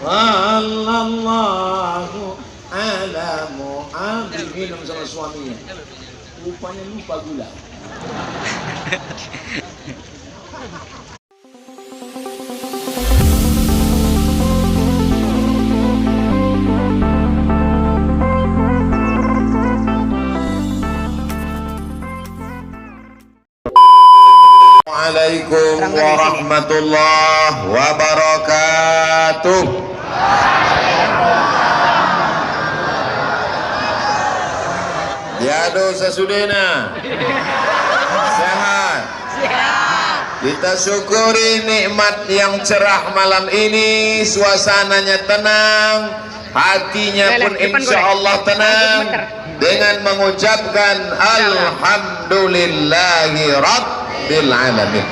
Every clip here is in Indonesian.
Sallallahu ala Muhammad. Minum sama suaminya. Rupanya lupa gula. Assalamualaikum warahmatullahi wabarakatuh. Diado sesudena. Sehat. Kita syukuri nikmat yang cerah malam ini, suasananya tenang, hatinya pun insya Allah tenang dengan mengucapkan alhamdulillahi rabbil alamin.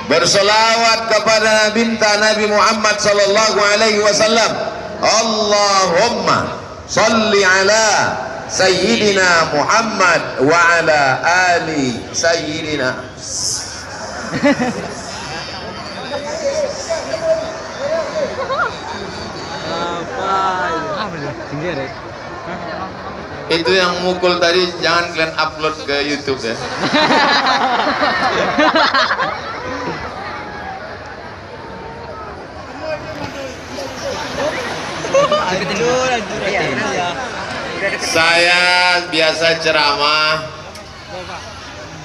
Berselawat kepada Nabi Muhammad sallallahu alaihi wasallam. Allahumma salli ala Sayyidina Muhammad wa ala ali Sayyidina. Itu yang mukul tadi jangan kalian upload ke YouTube ya. Saya biasa ceramah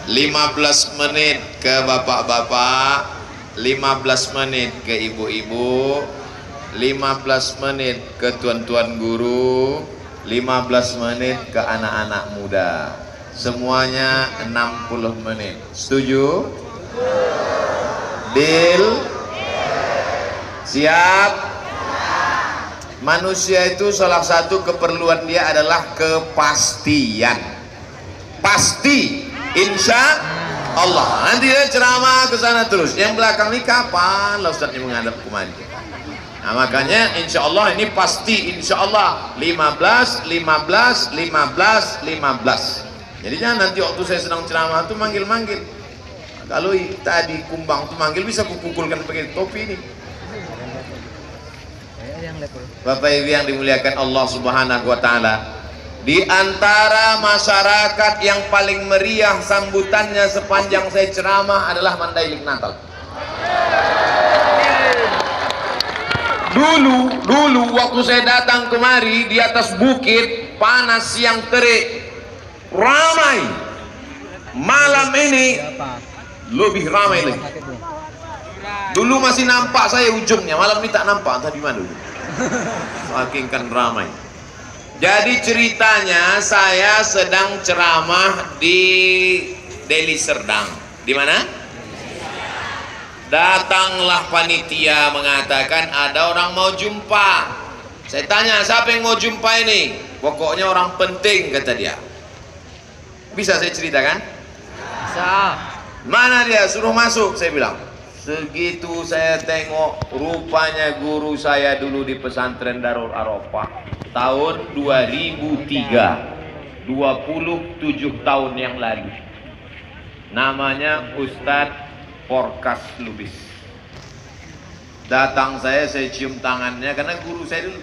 15 menit ke bapak-bapak, 15 menit ke ibu-ibu, 15 menit ke tuan-tuan guru, 15 menit ke anak-anak muda. Semuanya 60 menit. Setuju? Deal? Siap? Manusia itu salah satu keperluan dia adalah kepastian. Pasti, insya Allah. Nanti dia ceramah ke sana terus. Yang belakang ini kapan lah Ustaz ini menghadap kemari? Nah makanya insya Allah ini pasti insya Allah 15, 15, 15, 15. Jadi jangan nanti waktu saya sedang ceramah itu manggil-manggil. Nah, kalau tadi kumbang itu manggil bisa kupukulkan pakai topi ini. Bapak Ibu yang dimuliakan Allah Subhanahu wa taala, di antara masyarakat yang paling meriah sambutannya sepanjang saya ceramah adalah Mandailing Natal. Dulu waktu saya datang kemari di atas bukit, panas siang terik, ramai. Malam ini lebih ramai lagi. Dulu masih nampak saya ujungnya, malam ini tak nampak, entah di mana dulu. Saking kan ramai. Jadi ceritanya saya sedang ceramah di Deli Serdang. Di mana? Datanglah panitia mengatakan ada orang mau jumpa. Saya tanya siapa yang mau jumpa ini? Pokoknya orang penting kata dia. Bisa saya ceritakan? Bisa. Mana dia? Suruh masuk saya bilang. Segitu saya tengok, rupanya guru saya dulu di pesantren Darul Arafah tahun 2003, 27 tahun yang lalu. Namanya Ustadz Porkas Lubis. Datang saya cium tangannya karena guru saya dulu.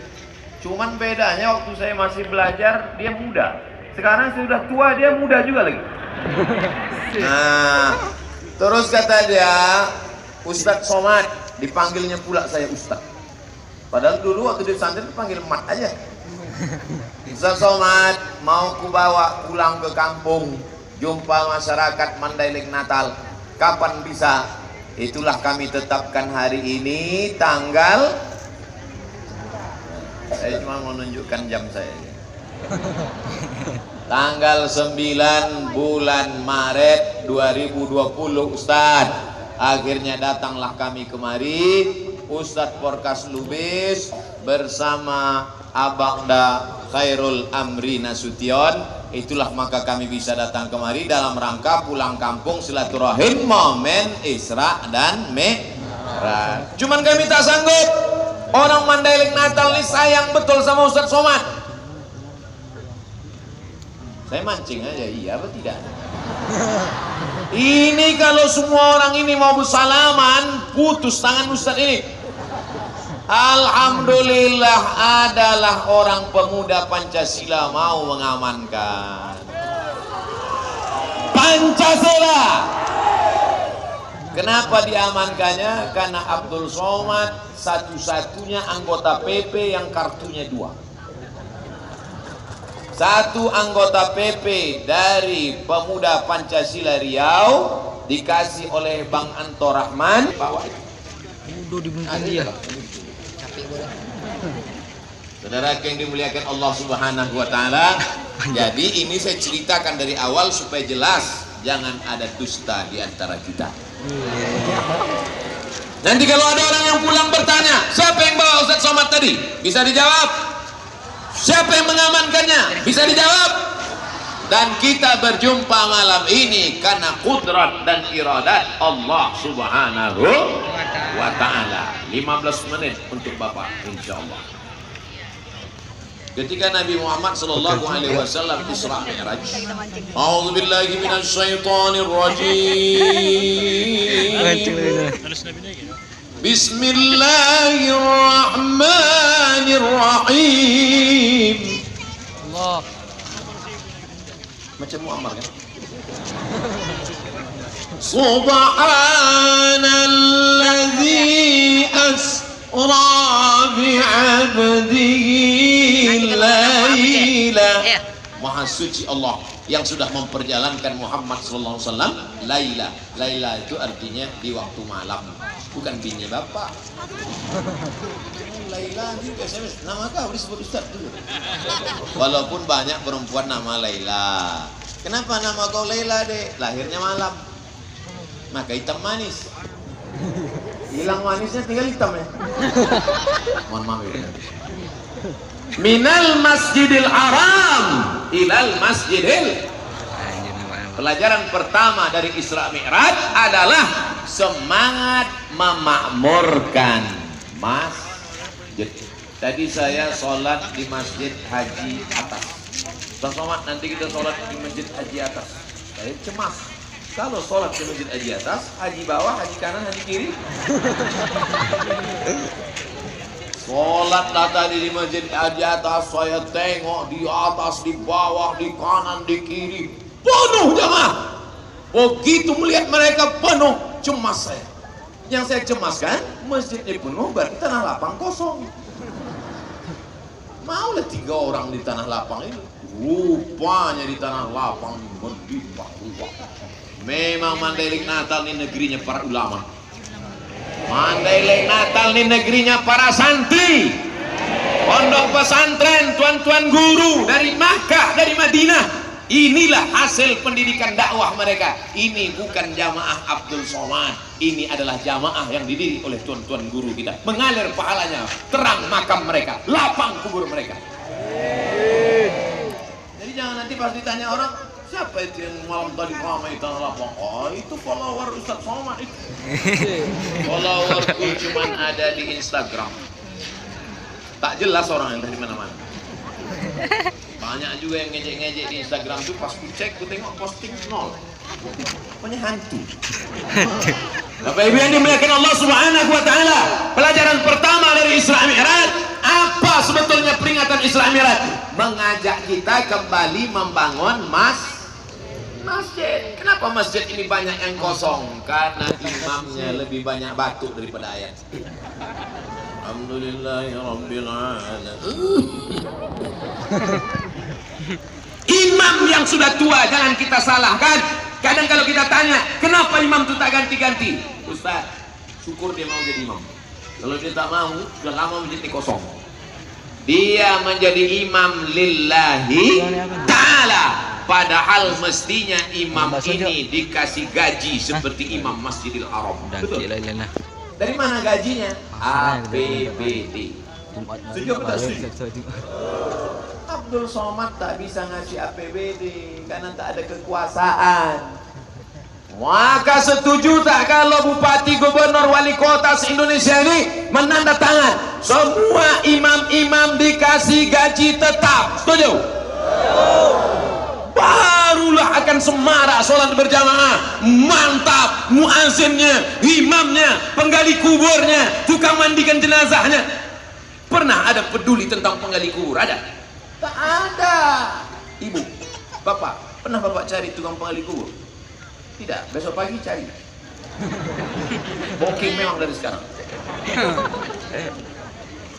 Cuman bedanya waktu saya masih belajar dia muda. Sekarang saya sudah tua, dia muda juga lagi. Nah, terus kata dia, Ustadz Somad, dipanggilnya pula saya Ustadz. Padahal dulu waktu di pesantren dipanggil Mat aja. Ustadz Somad, mau ku bawa pulang ke kampung, jumpa masyarakat Mandailing Natal. Kapan bisa? Itulah kami tetapkan hari ini tanggal. Saya cuma mau menunjukkan jam saya. Tanggal 9 bulan Maret 2020 Ustadz. Akhirnya datanglah kami kemari, Ustadz Porkas Lubis bersama Abangda Khairul Amri Nasution. Itulah maka kami bisa datang kemari dalam rangka pulang kampung silaturahim momen Isra dan Mi'raj. Cuman kami tak sanggup. Orang Mandailing Natal ini sayang betul sama Ustadz Somad. Saya mancing aja, iya apa tidak? Ini kalau semua orang ini mau bersalaman, putus tangan Ustadz ini. Alhamdulillah adalah orang pemuda Pancasila mau mengamankan Pancasila. Kenapa diamankannya? Karena Abdul Somad satu-satunya anggota PP yang kartunya 2. Satu anggota PP dari pemuda Pancasila Riau dikasih oleh Bang Anto Rahman. Bawa itu. Udah dibungkus dia. Saudara yang dimuliakan Allah Subhanahu wa taala. Jadi ini saya ceritakan dari awal supaya jelas, jangan ada dusta di antara kita. Nanti kalau ada orang yang pulang bertanya, siapa yang bawa Ustaz Somad tadi? Bisa dijawab. Siapa yang mengamankannya? Bisa dijawab. Dan kita berjumpa malam ini karena kudrat dan iradat Allah Subhanahu wa ta'ala. 15 menit untuk Bapak insyaallah. Ketika Nabi Muhammad sallallahu alaihi wasallam Isra Mi'raj. A'udzu billahi minasy syaithanir rajim. Bismillahirrahmanirrahim. Allah. Macam Muammar kan? Subhanalladzi asra bi'abdihi laila. Maha suci Allah yang sudah memperjalankan Muhammad sallallahu alaihi wasallam laila. Laila itu artinya di waktu malam, bukan bini bapak. Laila juga nama kau disebut Ustaz dulu. Walaupun banyak perempuan nama Laila. Kenapa nama kau Laila, Dek? Lahirnya malam. Maka hitam manis. Hilang manisnya tinggal hitam ya. Mohon maaf ya. Minal Masjidil Haram ilal Masjidil. Pelajaran pertama dari Isra Mi'raj adalah semangat memakmurkan masjid. Tadi saya sholat di Masjid Haji Atas. Bang Somad, nanti kita sholat di Masjid Haji Atas. Saya cemas. Kalau sholat di Masjid Haji Atas, haji bawah, haji kanan, haji kiri. Sholat tadi di Masjid Haji Atas, saya tengok di atas, di bawah, di kanan, di kiri, penuh jamaah. Begitu melihat mereka penuh, cemas saya. Yang saya cemaskan, masjidnya penuh, berarti tanah lapang kosong. Maulah 3 orang di tanah lapang ini. Rupanya di tanah lapang melimpah ruah. Memang Mandailing Natal ini negerinya para ulama. Mandailing Natal ini negerinya para santri. Pondok pesantren, tuan-tuan guru dari Makkah, dari Madinah. Inilah hasil pendidikan dakwah mereka. Ini bukan jamaah Abdul Somad. Ini adalah jamaah yang didiri oleh tuan-tuan guru kita. Mengalir pahalanya, terang makam mereka, lapang kubur mereka. Jadi jangan nanti pas ditanya orang, siapa itu yang malam tadi ramai tanah lapang? Oh, itu follower Ustaz Somad itu. Followerku cuma ada di Instagram. Tak jelas orang yang dari mana-mana. Banyak juga yang ngejek-ngejek di Instagram tuh, pas ku cek, ku tengok posting 0. Pokoknya hantu. Bapak Ibu yang dimuliakan Allah Subhanahu wa taala, pelajaran pertama dari Isra Mi'raj, apa sebetulnya peringatan Isra Mi'raj? Mengajak kita kembali membangun masjid. Kenapa masjid ini banyak yang kosong? Karena imamnya lebih banyak batuk daripada ayat. Alhamdulillahirabbil alamin. Imam yang sudah tua jangan kita salahkan. Kadang kalau kita tanya, kenapa imam itu tak ganti-ganti? Ustaz, syukur dia mau jadi imam. Kalau dia tak mau, sudah lama menjadi kosong. Dia menjadi imam lillahi ta'ala. Padahal mestinya imam ini dikasih gaji seperti imam Masjidil Haram. Betul? Dari mana gajinya? APBD. Setuju betul? Abdul Somad tak bisa ngasih APBD karena tak ada kekuasaan. Maka setuju tak kalau bupati, gubernur, wali kota se-Indonesia ini menandatangan semua imam-imam dikasih gaji tetap? Setuju? Barulah akan akan semarak sholat berjamaah, mantap, muazzinnya, imamnya, penggali kuburnya, tukang mandikan jenazahnya. Pernah ada peduli tentang penggali kubur? Ada? Tak ada. Ibu, bapak, pernah bapak cari tukang penggali kubur? Tidak, besok pagi cari. Booking memang dari sekarang.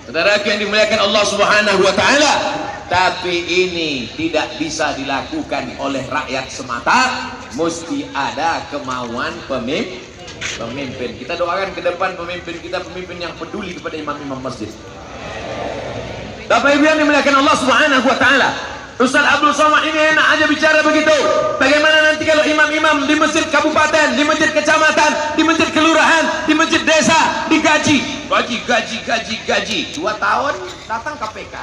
Saudara yang dimuliakan Allah Subhanahu wa taala, tapi ini tidak bisa dilakukan oleh rakyat semata, mesti ada kemauan pemimpin. Kita doakan ke depan pemimpin kita, pemimpin yang peduli kepada imam-imam masjid. Bapak Ibu yang dimuliakan Allah Subhanahu wa taala, Ustaz Abdul Somad ini enak aja bicara begitu. Bagaimana nanti kalau imam-imam di masjid kabupaten, di masjid kecamatan, di masjid kelurahan, di masjid desa digaji? Gaji 2 tahun datang KPK.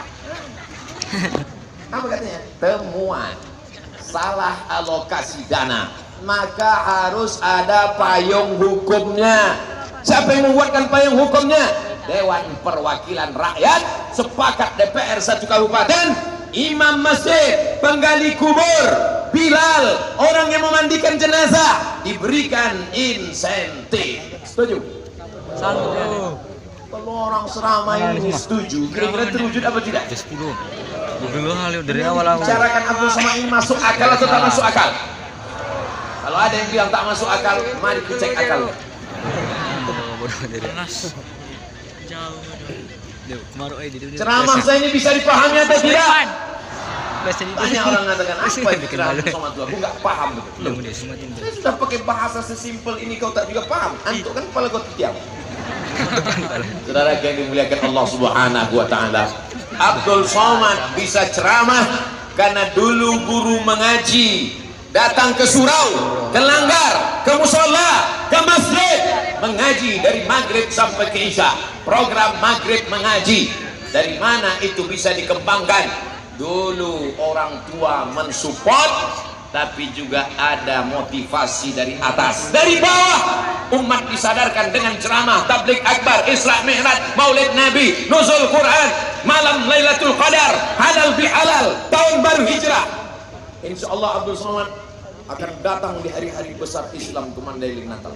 Apa katanya? Temuan salah alokasi dana, maka harus ada payung hukumnya. Siapa yang membuatkan payung hukumnya? Dewan Perwakilan Rakyat, sepakat DPR 1 kabupaten, imam masjid, penggali kubur, Bilal, orang yang memandikan jenazah diberikan insentif. Setuju? Satu ya. Kalau orang seramai ini setuju, kira-kira terwujud apa tidak? 10. Dulu hal dari awal aku. Bicarakan Abdul Somad ini masuk akal atau tak masuk akal? Kalau ada yang bilang tak masuk akal, mari kita cek akal. Bodoh dari nas. Jauh. Ceramah saya ini bisa dipahami atau tidak? Banyak orang mengatakan apa itu ceramah Somad itu? Aku nggak paham betul. Saya sudah pakai bahasa sesimpel ini, kau tak juga paham. Antuk kan kepala kau tiang. Saudara yang dimuliakan Allah Subhanahu wa taala, Abdul Somad bisa ceramah karena dulu guru mengaji datang ke surau, ke langgar, ke musola, ke masjid, mengaji dari maghrib sampai ke isya. Program maghrib mengaji. Dari mana itu bisa dikembangkan? Dulu orang tua mensupport, tapi juga ada motivasi dari atas. Dari bawah umat disadarkan dengan ceramah, tabligh akbar, Isra Mi'raj, Maulid Nabi, nuzul Quran, malam Lailatul Qadar, halal bihalal, tahun baru hijrah. Insyaallah Abdul Somad akan datang di hari-hari besar Islam ke Mandailing Natal.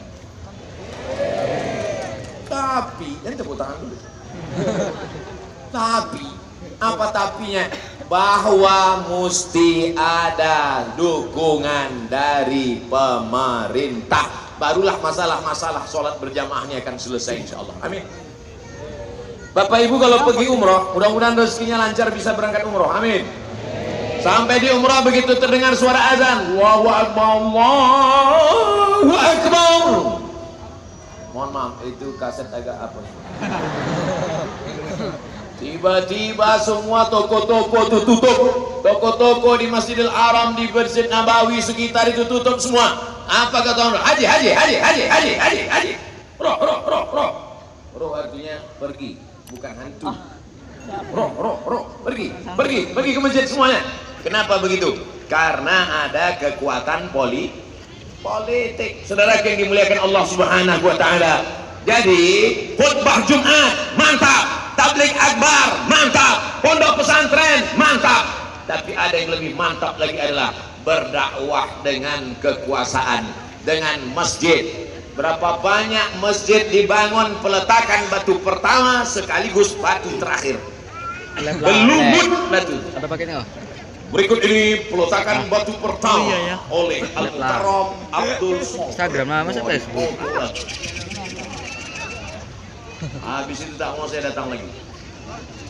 Tapi, dan tepuk tangan dulu. Tapi, apa tapinya? Bahwa mesti ada dukungan dari pemerintah, barulah masalah-masalah sholat berjamaahnya akan selesai insyaallah. Amin. Bapak Ibu kalau pergi umroh, mudah-mudahan rezekinya lancar bisa berangkat umroh. Amin. Sampai di umroh begitu terdengar suara azan, Allahu Akbar, Allahu Akbar. Mohon maaf, itu kaset agak apa? Tiba-tiba semua toko-toko itu tutup. Toko-toko di Masjidil Haram, di Masjid Nabawi sekitar itu tutup semua. Apa kata orang? Haji. Roh artinya pergi, bukan hantu. Roh, pergi ke masjid semuanya. Kenapa begitu? Karena ada kekuatan politik. Saudara yang dimuliakan Allah Subhanahu wa taala. Jadi, khutbah Jumat mantap, tabligh akbar mantap, pondok pesantren mantap. Tapi ada yang lebih mantap lagi adalah berdakwah dengan kekuasaan, dengan masjid. Berapa banyak masjid dibangun peletakan batu pertama sekaligus batu terakhir. Belumut batu. Ada paketnya? Berikut ini peletakan batu pertama oleh Al-Mukarram Abdul Somad. Instagram lah, masa Facebook? Habis itu tak mau saya datang lagi.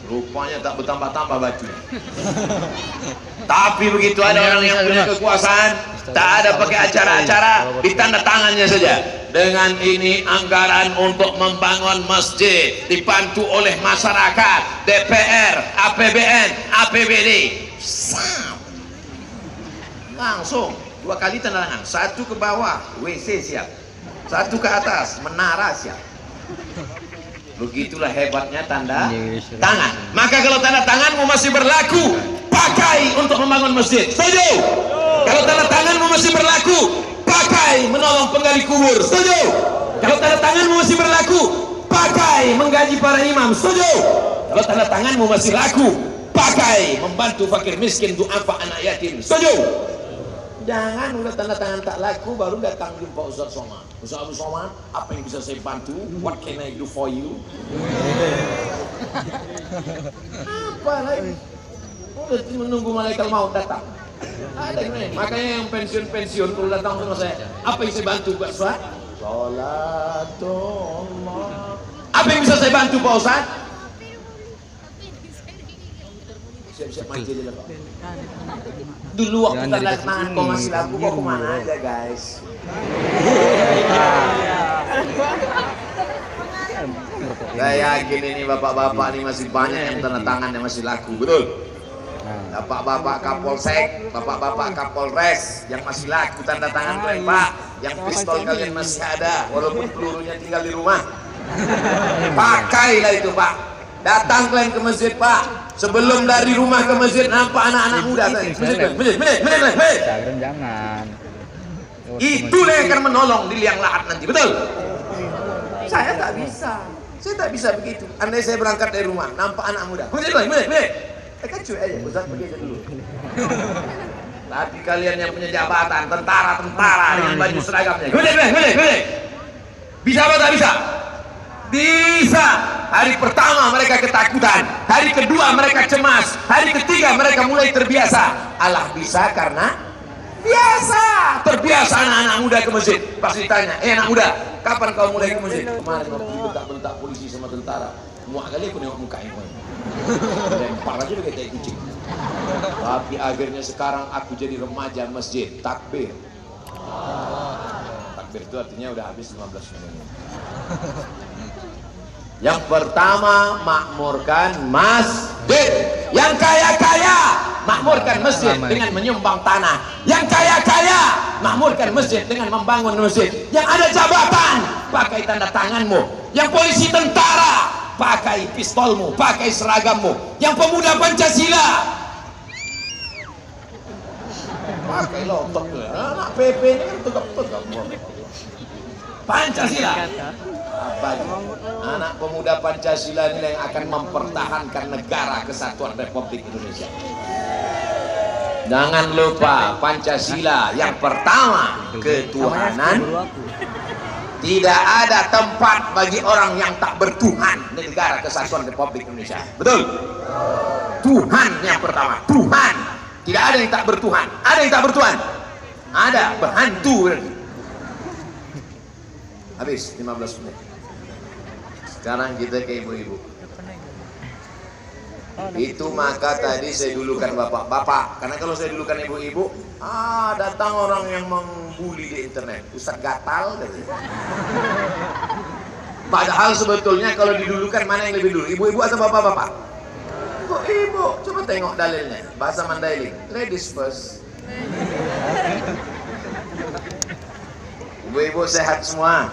Rupanya tak bertambah-tambah batunya. Tapi begitu ada orang yang punya kekuasaan, tak ada pakai acara-acara, ditanda tangannya saja. Dengan ini anggaran untuk membangun masjid dibantu oleh masyarakat, DPR, APBN, APBD. Langsung 2 kali tanda tangan, 1 ke bawah, WC siap, 1 ke atas, menara siap. Begitulah hebatnya tanda tangan. Maka kalau tanda tanganmu masih berlaku, pakai untuk membangun masjid. Setuju? Kalau tanda tanganmu masih berlaku, pakai menolong penggali kubur. Setuju? Kalau tanda tanganmu masih berlaku, pakai menggaji para imam. Setuju? Kalau tanda tanganmu masih laku, pakai membantu fakir miskin, du'afa, anak yatim. Setuju? Jangan udah tanda tangan tak laku baru datang jumpa Ustaz Somad. Ustaz Abu Somad, apa yang bisa saya bantu? What can I do for you? Apa lagi? Udah menunggu malaikat maut datang. Ada ini. Makanya yang pensiun kalau datang sama saya, apa yang saya bantu Pak Ustaz? Salatullah. Apa yang bisa saya bantu Pak Ustaz? Siap-siap maju aja Pak. Dulu waktu tanda tangan kau masih laku, kau kemana aja guys? Saya yakin ini bapak-bapak ini masih banyak yang tanda tangan yang masih laku, betul? Bapak-bapak Kapolsek, bapak-bapak Kapolres yang masih laku tanda tangan kalian Pak, yang pistol kalian masih ada, walaupun pelurunya tinggal di rumah. Pakailah itu Pak. Datang kalian ke masjid Pak. Sebelum dari rumah ke masjid nampak anak-anak muda tadi. Masjid. Jangan. Itulah yang akan menolong di liang lahat nanti, betul? Saya tak bisa. Saya tak bisa begitu. Andai saya berangkat dari rumah, nampak anak muda. Masjid. Kan cuy aja, Ustaz pergi aja dulu. Tapi kalian yang punya jabatan, tentara dengan baju seragamnya. Bisa apa tak bisa? Bisa. Hari pertama mereka ketakutan, hari kedua mereka cemas, hari ketiga mereka mulai terbiasa. Allah bisa karena biasa. Terbiasa anak-anak muda ke masjid. Pasti tanya, anak muda, kapan kau mulai ke masjid? Kemarin waktu bentak-bentak polisi sama tentara. Muak kali aku nengok mukanya. Lempar aja udah kayak kucing. Tapi akhirnya sekarang aku jadi remaja masjid. Takbir. Takbir itu artinya udah habis 15 menit. Yang pertama, makmurkan masjid. Yang kaya-kaya makmurkan masjid dengan menyumbang tanah. Yang kaya-kaya makmurkan masjid dengan membangun masjid. Yang ada jabatan pakai tanda tanganmu. Yang polisi tentara pakai pistolmu, pakai seragammu. Yang pemuda Pancasila pakai lotok. Anak PP ini kan tegak-tegak. Pancasila. Apa itu? Anak pemuda Pancasila ini yang akan mempertahankan negara kesatuan Republik Indonesia. Jangan lupa Pancasila yang pertama, ketuhanan. Tidak ada tempat bagi orang yang tak bertuhan di negara kesatuan Republik Indonesia. Betul? Tuhan yang pertama, Tuhan. Tidak ada yang tak bertuhan. Ada yang tak bertuhan? Ada, berhantu. Habis 15 menit. Sekarang kita ke ibu-ibu. Itu maka tadi saya dulukan bapak-bapak. Karena kalau saya dulukan ibu-ibu, datang orang yang membuli di internet. Ustaz gatal. Padahal sebetulnya kalau didulukan mana yang lebih dulu? Ibu-ibu atau bapak-bapak? Ibu-ibu. Coba tengok dalilnya. Bahasa Mandailing. Ladies first. Ibu-ibu sehat semua.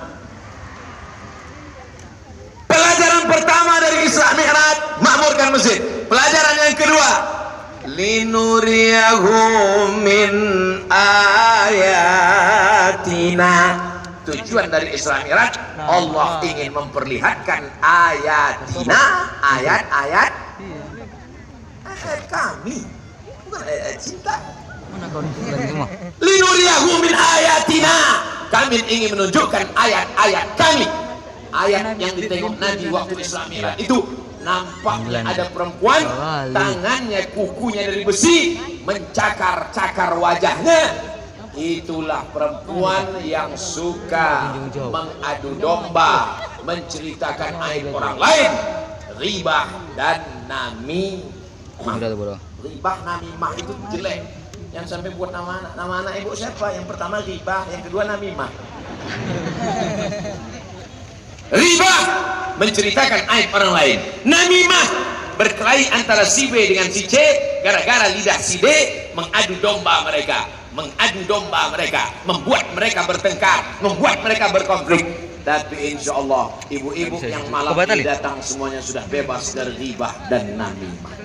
Pelajaran pertama dari Isra Mi'raj, makmurkan masjid. Pelajaran yang kedua, linuriyahum min ayatina. Tujuan dari Isra Mi'raj, Allah ingin memperlihatkan ayatina, ayat-ayat kami, bukan ayat cinta. Linuriyahum min ayatina. Kami ingin menunjukkan ayat-ayat kami. Ayat yang ditengok Nabi waktu Isra Mi'raj itu nampaknya ada perempuan, tangannya kukunya dari besi, mencakar-cakar wajahnya. Itulah perempuan yang suka mengadu domba, menceritakan aib orang lain, ribah dan namimah. Ribah namimah itu jelek. Yang sampai buat nama anak ibu siapa? Yang pertama ribah, yang kedua namimah. Ribah menceritakan aib orang lain. Namimah berkelahi antara si B dengan si C gara-gara lidah si D mengadu domba mereka, membuat mereka bertengkar, membuat mereka berkonflik. Tapi insya Allah ibu-ibu yang malam ini datang semuanya sudah bebas dari ribah dan namimah.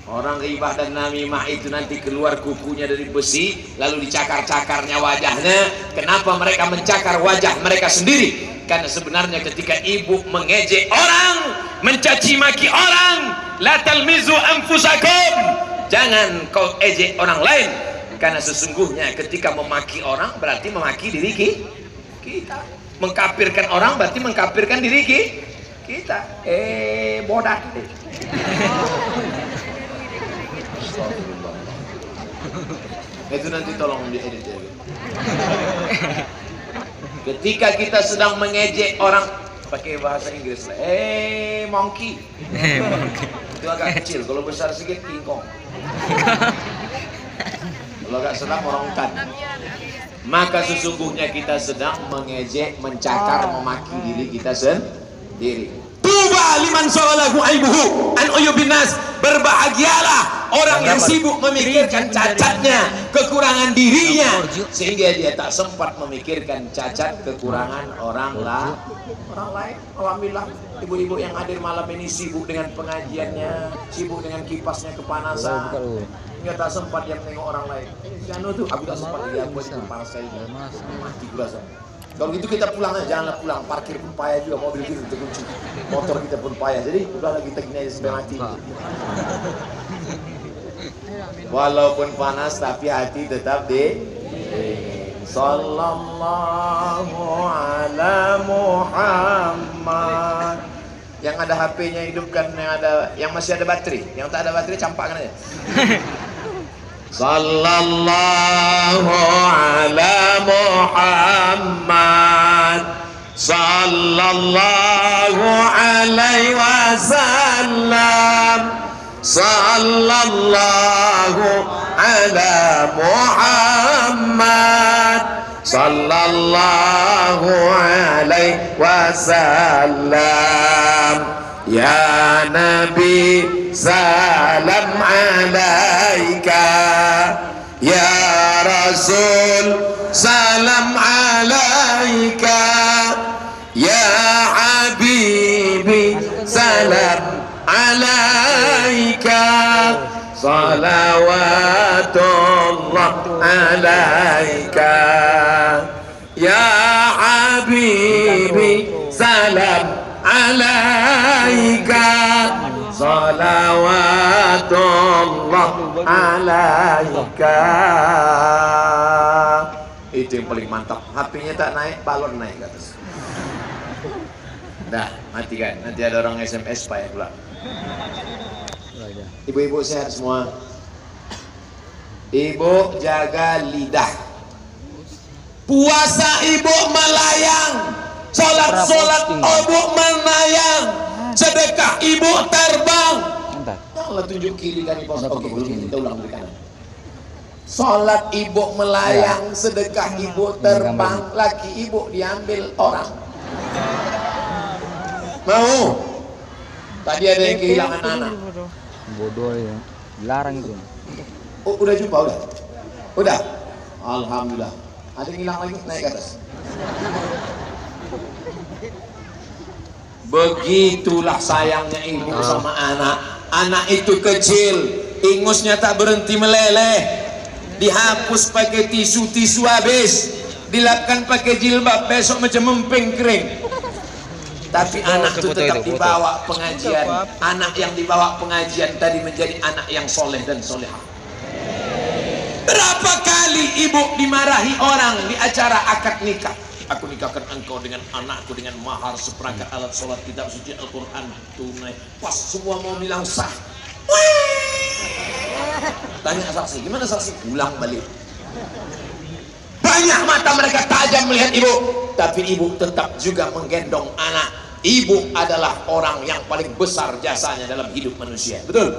Orang ribah dan namimah itu nanti keluar kukunya dari besi, lalu dicakar-cakarnya wajahnya. Kenapa mereka mencakar wajah mereka sendiri? Karena sebenarnya ketika ibu mengejek orang, mencaci maki orang, la talmizu anfusakum, jangan kau ejek orang lain. Karena sesungguhnya ketika memaki orang berarti memaki diri kita. Mengkafirkan orang berarti mengkafirkan diri kita. Bodak. Itu nanti tolong diedit ya. Ketika kita sedang mengejek orang pakai bahasa Inggris lah, monkey. Itu agak kecil, kalau besar sedikit King Kong. Kalau agak sedang orang utan. Maka sesungguhnya kita sedang mengejek, mencakar, memaki diri kita sendiri. Tuba liman sawalahu aibuhu an uyubin nas. Berbahagialah orang yang sibuk memikirkan cacatnya, kekurangan dirinya, sehingga dia tak sempat memikirkan cacat kekurangan orang lain. Alhamdulillah, ibu-ibu yang hadir malam ini sibuk dengan pengajiannya, sibuk dengan kipasnya kepanasan. Nggak tak sempat yang tengok orang lain. Jangan tuh, aku tak sempat lihat, aku itu panas sekali. Mati kurasa. Kalau gitu kita pulang aja, janganlah pulang. Parkir pun payah juga, mobil kita terkunci, motor kita pun payah. Jadi udahlah kita gini aja sampai mati. Walaupun panas tapi hati tetap di. Sallallahu ala Muhammad. Yang ada HP-nya hidupkan, yang masih ada baterai, yang tak ada baterai campakkan aja. Sallallahu ala Muhammad, sallallahu alaihi wasallam, sallallahu ala Muhammad, sallallahu alaihi wasallam. Ya Nabi salam alaika, ya Rasul salam alaika, ya Habibi salam alaika, salawatullah alaika, ya Habibi salam alaika, salawatullah alaika. Itu yang paling mantap. HP-nya tak naik, balon naik ke atas. Dah, matikan. Nanti ada orang SMS payah pula. Ibu-ibu sehat semua. Ibu jaga lidah. Puasa ibu melayang. Sholat ibu menayang, sedekah ibu terbang. Allah tunjuk kiri kan ibu. Oke, kita ulang dari kanan. Sholat ibu melayang, sedekah ibu terbang, laki ibu diambil orang. Mau? Tadi ada yang kehilangan anak. Bodoh ya, dilarang itu. Oh, udah jumpa udah? Udah? Alhamdulillah. Ada yang hilang lagi, naik ke atas. Begitulah sayangnya ibu sama anak. Anak itu kecil, ingusnya tak berhenti meleleh. Dihapus pakai tisu habis, dilapkan pakai jilbab, besok macam mempeng kering. Tapi anak itu tetap dibawa pengajian. Anak yang dibawa pengajian tadi menjadi anak yang soleh dan solehah. Berapa kali ibu dimarahi orang di acara akad nikah? Aku nikahkan engkau dengan anakku dengan mahar seperangkat alat sholat, kitab suci Al-Quran tunai. Pas semua mau bilang sah. Tanya saksi, gimana saksi? Ulang balik. Banyak mata mereka tajam melihat ibu, tapi ibu tetap juga menggendong anak. Ibu adalah orang yang paling besar jasanya dalam hidup manusia. Betul?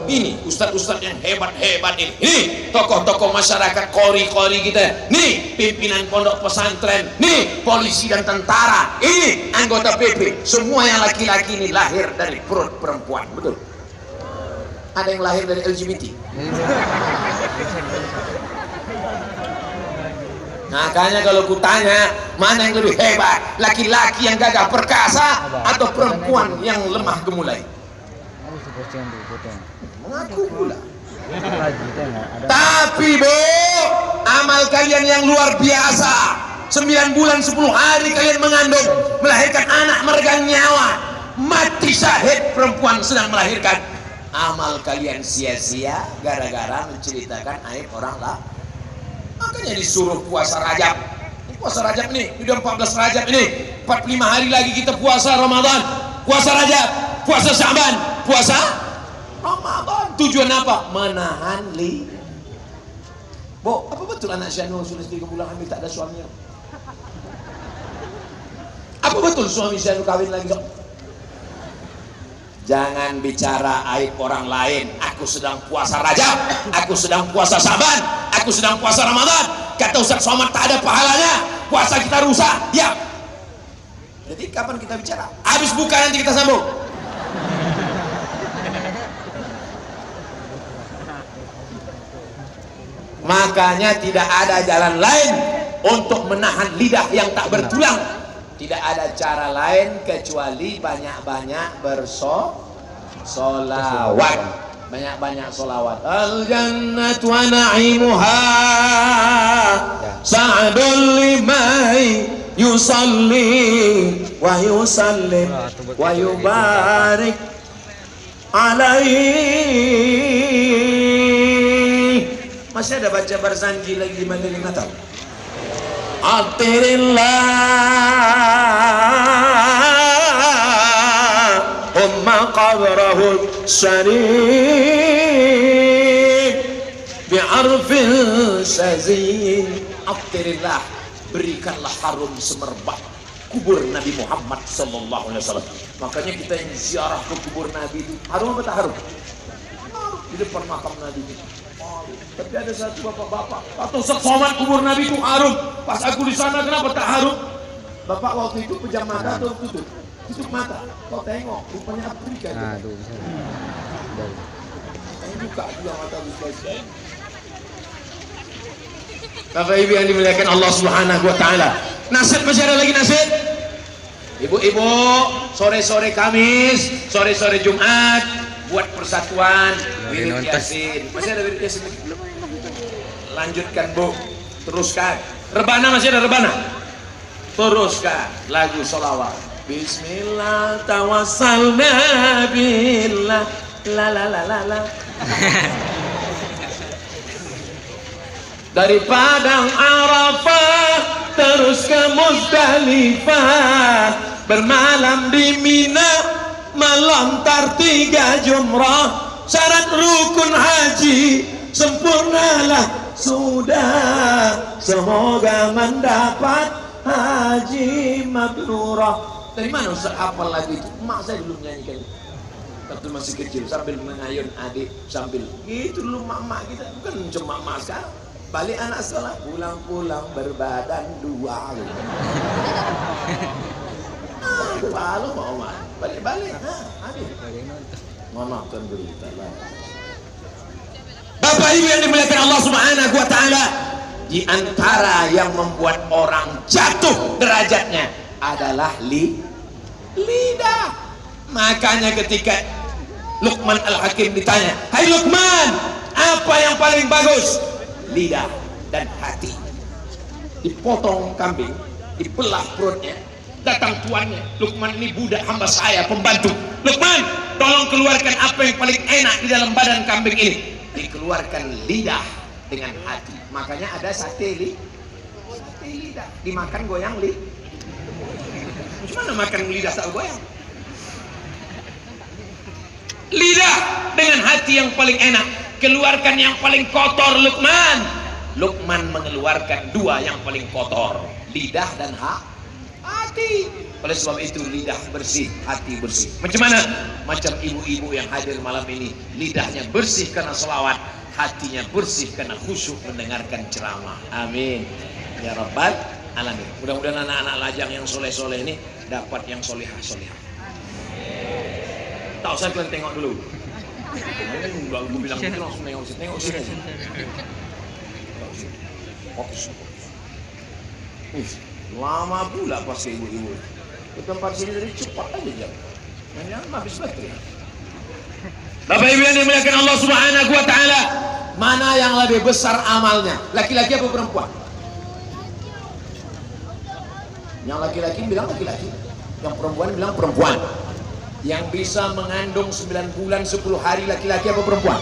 Ini ustadz-ustadz yang hebat-hebat ini tokoh-tokoh masyarakat, kori-kori kita, nih pimpinan pondok pesantren, nih polisi dan tentara, ini anggota PP, semua yang laki-laki ini lahir dari perut perempuan. Betul? Ada yang lahir dari LGBT. Makanya kalau kutanya mana yang lebih hebat, laki-laki yang gagah perkasa atau perempuan yang lemah gemulai? Mengaku pula. Tapi bu, amal kalian yang luar biasa. 9 bulan 10 hari kalian mengandung, melahirkan anak meregang nyawa, mati syahid perempuan sedang melahirkan. amal kalian sia-sia gara-gara menceritakan aib orang lah. Makanya disuruh puasa Rajab. Puasa Rajab nih, udah 14 Rajab ini, 45 hari lagi kita puasa Ramadan, puasa Rajab, puasa Syaban, puasa Ramadan. Tujuan apa? Menahan Bo, apa betul anak Syahnu sudah 3 bulan hamil tak ada suaminya? Apa betul suami Syahnu kawin lagi? Jangan bicara aib orang lain. Aku sedang puasa Rajab, aku sedang puasa Syaban, aku sedang puasa Ramadan. Kata Ustaz Somad tak ada pahalanya, puasa kita rusak. Ya. Jadi kapan kita bicara? Habis buka nanti kita sambung. Makanya tidak ada jalan lain untuk menahan lidah yang tak bertulang. Tidak ada cara lain kecuali banyak-banyak bersolawat. Banyak-banyak solawat. Al jannatu wa na'imuha sa'adul limai yusalli wa yusallim wa yubarik alaihi. Masih ada baca barzanji lagi di Mandiri Natal. Atirillah umma qabrahul syarif bi'arfil sazin. Atirillah, berikanlah harum semerbak kubur Nabi Muhammad sallallahu alaihi wasallam. Makanya kita yang ziarah ke kubur Nabi itu harum apa tak harum? Di depan makam Nabi itu. Tapi ada satu bapak-bapak atau Somad kubur Nabi itu harum. Pas aku di sana kenapa tak harum? Bapak waktu itu pejam mata atau tutup? Tutup mata. Kau tengok, rupanya Afrika. Nah, tuh. Saya buka dia mata bisa. Bapak Ibu yang dimuliakan Allah Subhanahu wa taala. Nasihat masih ada lagi nasihat? Ibu-ibu, sore-sore Kamis, sore-sore Jumat buat persatuan wirid Yasin. Masih ada wirid Yasin? Lanjutkan Bu, teruskan. Rebana masih ada rebana? Teruskan lagu sholawat. Bismillah tawassalna billah la la la la la. Dari Padang Arafah terus ke Muzdalifah, bermalam di Mina, melontar 3 jumrah. Syarat rukun haji sempurnalah sudah, semoga mendapat haji mabrurah. Dari mana Ustaz hafal lagu itu? Emak saya dulu menyanyikan waktu masih kecil sambil mengayun adik, sambil gitu dulu mak-mak kita, bukan cuma mak sekarang. Balik anak sekolah, pulang-pulang berbadan 2 gitu. Lalu mau mak balik-balik, adik mana kan berita lah. Bapak Ibu yang dimuliakan Allah Subhanahu wa taala, di antara yang membuat orang jatuh derajatnya adalah lidah. Makanya ketika Luqman Al-Hakim ditanya, "Hai Luqman, apa yang paling bagus?" Lidah dan hati. Dipotong kambing, dibelah perutnya, datang tuannya, "Luqman, ini budak hamba saya, pembantu. Luqman, tolong keluarkan apa yang paling enak di dalam badan kambing ini." Dikeluarkan lidah dengan hati. Makanya ada sate lidah, dimakan goyang Gimana makan lidah tak goyang? Lidah dengan hati yang paling enak, keluarkan yang paling kotor. Luqman mengeluarkan 2 yang paling kotor, lidah dan hati. Oleh sebab itu lidah bersih, hati bersih. Macam mana? Macam ibu-ibu yang hadir malam ini, lidahnya bersih karena selawat, hatinya bersih karena khusyuk mendengarkan ceramah. Amin ya rabbal alamin. Mudah-mudahan anak-anak lajang yang soleh-soleh ini dapat yang solihah-solihah. Tak usah kalian tengok dulu. Enggak, gue bilang gitu langsung tengok sini aja. Fokus. Lama pula pas ibu-ibu. Ke tempat sini dari cepat aja jam. Jangan habis baterai. Bapak Ibu yang dimuliakan Allah Subhanahu wa taala, mana yang lebih besar amalnya? Laki-laki apa perempuan? Yang laki-laki bilang laki-laki, yang perempuan bilang perempuan. Yang bisa mengandung 9 bulan 10 hari laki-laki apa perempuan?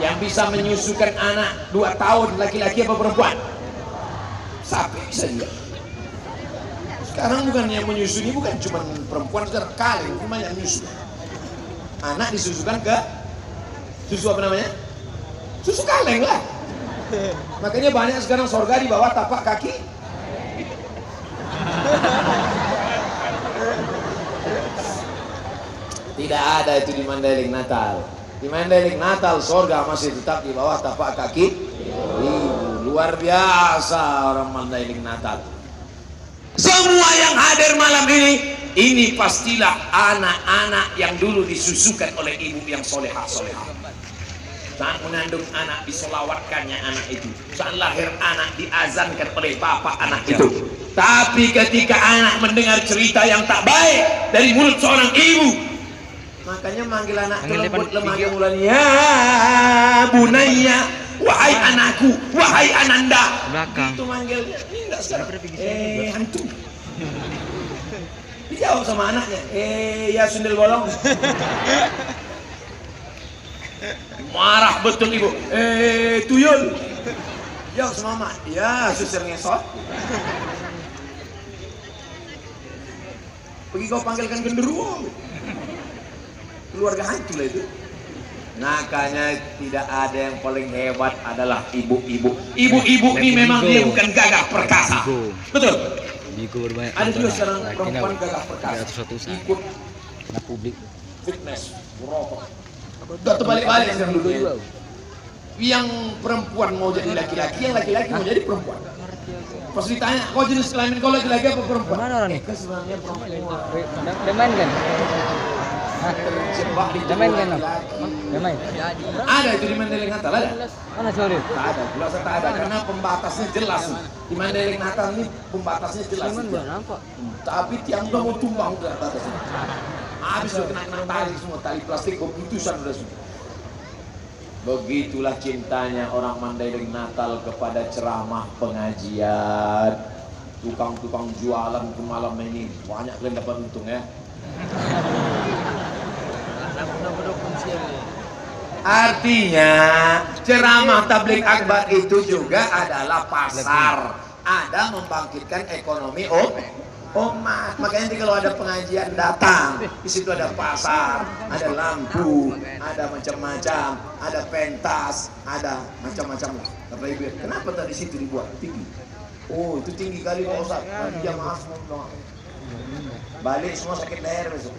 Yang bisa menyusukan anak 2 tahun laki-laki apa perempuan? Sapi bisa juga. Sekarang bukan yang menyusui, bukan cuma perempuan, sekarang kaleng cuma yang menyusu. Anak disusukan ke susu apa namanya? Susu kaleng lah. Makanya banyak sekarang sorga di bawah tapak kaki. Tidak ada itu di Mandailing Natal. Di Mandailing Natal sorga masih tetap di bawah tapak kaki. Luar biasa orang Mandailing Natal. Semua yang hadir malam ini pastilah anak-anak yang dulu disusukan oleh ibu yang solehah-solehah. Saat mengandung anak disolawatkannya anak itu. Saat lahir anak diazankan oleh bapak anak itu. Tapi ketika anak mendengar cerita yang tak baik dari mulut seorang ibu, makanya manggil anak lembut lemah gemulan, ya bunaya, wahai anakku, wahai ananda. Itu manggilnya. Ini enggak sekarang. Hantu. Dijawab sama anaknya, ya sundel bolong. Marah betul ibu. Tuyul. Jawab sama mama, ya susir ngesot. Pergi kau panggilkan genderuwo. Keluarga hantu lah itu. Makanya tidak ada yang paling hebat adalah ibu-ibu. Ibu-ibu ini memang dia bukan gagah perkasa. Betul. Ada juga sekarang perempuan gagah perkasa. Ikut publik. fitness, merokok. Gak terbalik-balik sekarang dulu. Yang perempuan mau jadi laki-laki, yang laki-laki mau jadi perempuan. Pas ditanya, kau jenis kelamin kau laki-laki apa perempuan? Mana orang nih? Sebenarnya perempuan. Udah main kan? Terjebak di Udah main kan? laki-laki. Udah main? Ada itu di Mandailing Natal ada? Mana sorry? Tak ada, jelas tak ada karena pembatasnya jelas. Di Mandailing Natal ini pembatasnya jelas. Tapi tiang udah mau tumbang udah batasnya. Habis udah kena tali semua, tali plastik keputusan udah semua. Begitulah cintanya orang Mandailing Natal kepada ceramah pengajian. Tukang-tukang jualan ke malam ini banyak kalian dapat untung ya. Artinya ceramah tabligh akbar itu juga adalah pasar. Ada membangkitkan ekonomi umat. Makanya nanti kalau ada pengajian datang, di situ ada pasar, ada lampu, ada macam-macam, ada pentas, ada macam-macam lah. Kata ibu, kenapa tadi situ dibuat tinggi? Oh, itu tinggi kali Pak Ustaz. Nanti jamaah semua balik semua sakit leher besok.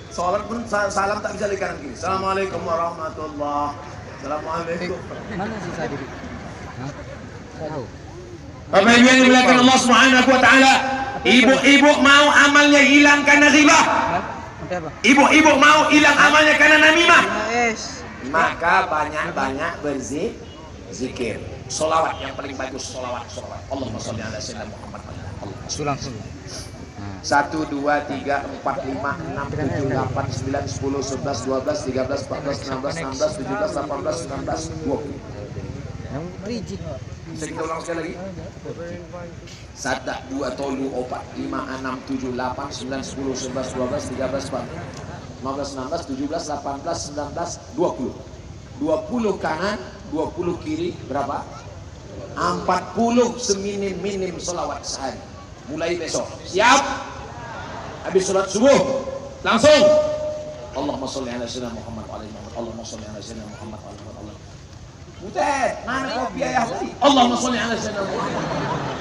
Sholat pun salam tak bisa di kanan kiri. Assalamualaikum warahmatullah. Assalamualaikum. Mana sih tadi? Tahu. Bapak Ibu yang dimuliakan Allah Subhanahu wa taala, ibu-ibu mau amalnya hilang karena ghibah. Ibu-ibu mau hilang amalnya karena namimah. Maka banyak-banyak berzikir. Sholawat yang paling bagus sholawat. Allahumma sholli ala sayyidina Muhammad. Langsung. 1, 2, 3, 4, 5, 6, 7, 8, 9, 10, 11, 12, 13, 14, 16, 17, 18, 19, 20. Yang bridge. Bisa kita ulang sekali lagi? 1, 2, 3, 4, 5, 6, 7, 8, 9, 10, 11, 12, 13, 14, 15, 16, 17, 18, 19, 20. 20 kanan, 20 kiri, berapa? 40 seminim-minim sholawat sehari. Mulai besok. Siap? Habis sholat subuh, langsung. Allahumma sholli ala sayyidina Muhammad wa ala Muhammad. Allahumma sholli ala sayyidina Muhammad wa ala Muhammad. Butet, mana kopi ayah tadi? Allahumma sholli ala sayyidina Muhammad.